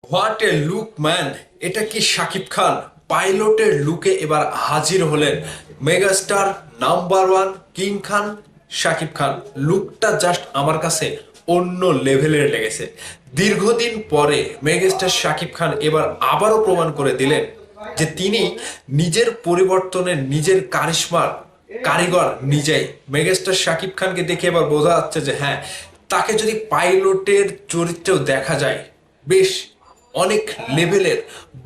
What a look man! এটা কি শাকিব খান পাইলটের লুকে এবার হাজির হলেন মেগাস্টার নাম্বার ওয়ান কিং খান শাকিব খান। লুকটা জাস্ট আমার কাছে অন্য লেভেলের লেগেছে। দীর্ঘদিন পরে মেগাস্টার শাকিব খান এবার আবারও প্রমাণ করে দিলেন যে তিনি নিজের পরিবর্তনের নিজের কারিশমার কারিগর নিজেই। মেগাস্টার শাকিব খানকে দেখে এবার বোঝা যাচ্ছে যে হ্যাঁ, তাকে যদি পাইলটের চরিত্রেও দেখা যায়, বেশ অনেক লেভেলের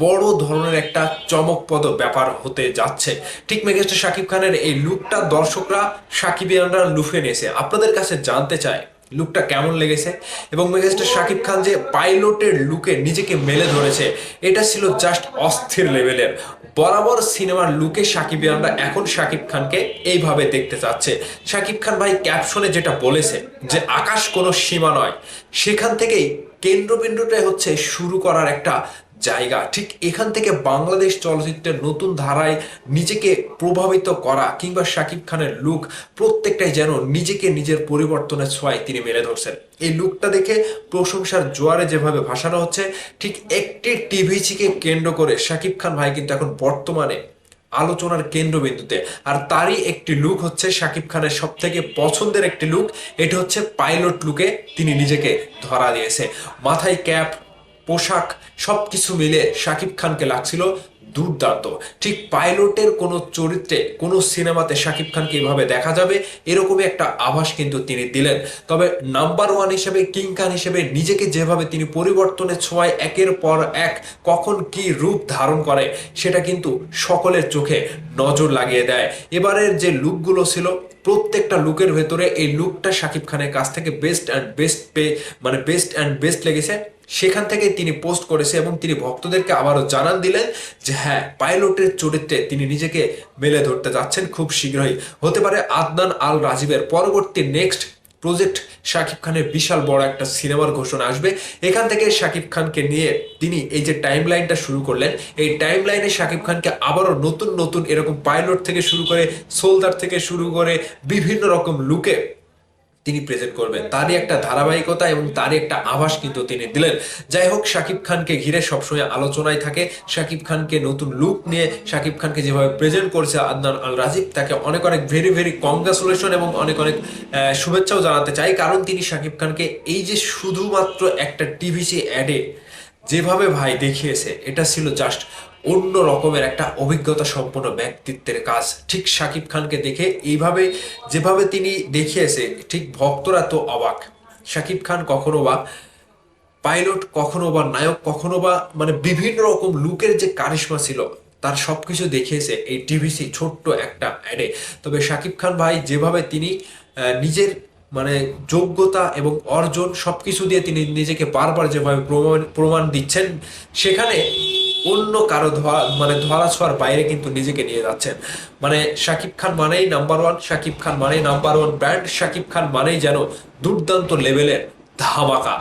বড় ধরনের একটা চমকপ্রদ ব্যাপার হতে যাচ্ছে। ঠিক মেগাস্টার শাকিব খানের এই লুকটা দর্শকরা সাকিবিয়ানরা লুফে নিয়েছে। আপনাদের কাছে জানতে চায় লুকটা কেমন লেগেছে, এবং মেগাস্টার শাকিব খান যে পাইলটের লুকে নিজেকে মেলে ধরেছে, এটা ছিল জাস্ট অস্থির লেভেলের। বরাবর সিনেমার লুকে সাকিবিয়ানরা এখন শাকিব খানকে এইভাবে দেখতে চাচ্ছে। শাকিব খান ভাই ক্যাপশনে যেটা বলেছে যে আকাশ কোনো সীমা নয়, সেখান থেকেই কেন্দ্রবিন্দুটাই হচ্ছে শুরু করার একটা জায়গা। ঠিক এখান থেকে বাংলাদেশ চলচ্চিত্রের নতুন ধারায় নিজেকে প্রভাবিত করা কিংবা শাকিব খানের লুক প্রত্যেকটাই যেন নিজেকে নিজের পরিবর্তনের ছোঁয়ায় তিনি মেলে ধরছেন। এই লুকটা দেখে প্রশংসার জোয়ারে যেভাবে ভাসানো হচ্ছে, ঠিক একটি টিভিসিকে কেন্দ্র করে শাকিব খান ভাই কিন্তু এখন বর্তমানে আলোচনার কেন্দ্রবিন্দুতে। আর তারই একটি লুক হচ্ছে শাকিব খানের সব থেকে পছন্দের একটি লুক, এটা হচ্ছে পাইলট লুকে তিনি নিজেকে ধরা দিয়েছে। মাথায় ক্যাপ, পোশাক সবকিছু মিলে শাকিব খানকে লাগছিল দুর্দান্ত। ঠিক পাইলটের কোনো চরিত্রে কোনো সিনেমাতে শাকিব খানকে এভাবে দেখা যাবে এরকমই একটা আভাস কিন্তু তিনি দিলেন। তবে নাম্বার ওয়ান হিসেবে কিং খান হিসেবে নিজেকে যেভাবে তিনি পরিবর্তনের ছোঁয়ায় একের পর এক কখন কি রূপ ধারণ করে সেটা কিন্তু সকলের চোখে নজর লাগিয়ে দেয়। এবারের যে লুকগুলো ছিল প্রত্যেকটা লুকের ভেতরে এই লুকটা শাকিব খানের কাছ থেকে best and best best and best লেগেছে। সেখান থেকে তিনি পোস্ট করেছে এবং তিনি ভক্তদেরকে আবারও জানান দিলেন যে হ্যাঁ, পাইলটের চরিত্রে তিনি নিজেকে মেলে ধরতে যাচ্ছেন খুব শীঘ্রই। হতে পারে আদনান আল রাজীবের পরবর্তী নেক্সট প্রজেক্ট শাকিব খানের বিশাল বড় একটা সিনেমার ঘোষণা আসবে। এখান থেকে শাকিব খানকে নিয়ে তিনি এই যে টাইম লাইনটা শুরু করলেন, এই টাইম লাইনে শাকিব খানকে আবারও নতুন নতুন এরকম পাইলট থেকে শুরু করে সোলজার থেকে শুরু করে বিভিন্ন রকম লুকে তিনি প্রেজেন্ট করবেন। তারই একটা ধারাবাহিকতা এবং তারই একটা আভাস কিন্তু তিনি দিলেন। যাই হোক, শাকিব খানকে ঘিরে সবসময় আলোচনায় থাকে শাকিব খানকে নতুন লুক নিয়ে শাকিব খানকে যেভাবে প্রেজেন্ট করেছে আদনান আল রাজীব, তাকে অনেক অনেক ভেরি ভেরি কংগ্রাচুলেশন এবং অনেক অনেক শুভেচ্ছাও জানাতে চাই। কারণ তিনি শাকিব খানকে এই যে শুধুমাত্র একটা টিভিসি অ্যাডে যেভাবে ভাই দেখিয়েছে, এটা ছিল জাস্ট অন্য রকমের একটা অভিজ্ঞতা সম্পন্ন ব্যক্তিত্বের কাজ। ঠিক শাকিব খানকে দেখে এইভাবে যেভাবে তিনি দেখিয়েছে, ঠিক ভক্তরা তো অবাক। শাকিব খান কখনো বা পাইলট, কখনো বা নায়ক, কখনো বা বিভিন্ন রকম লুকের যে কারিশমা ছিল তার সবকিছু দেখিয়েছে এই টিভিসি ছোট্ট একটা অ্যাডে। তবে শাকিব খান ভাই যেভাবে তিনি নিজের মানে যোগ্যতা এবং অর্জন সবকিছু দিয়ে তিনি নিজেকে বারবার যেভাবে প্রমাণ প্রমাণ দিচ্ছেন, সেখানে অন্য কারো ধরা ছোঁয়ার বাইরে কিন্তু নিজেকে নিয়ে যাচ্ছেন। শাকিব খান মানেই নাম্বার ওয়ান, শাকিব খান মানেই number one brand, Shakib Khan মানেই যেন দুর্দান্ত লেভেলের ধামাকা।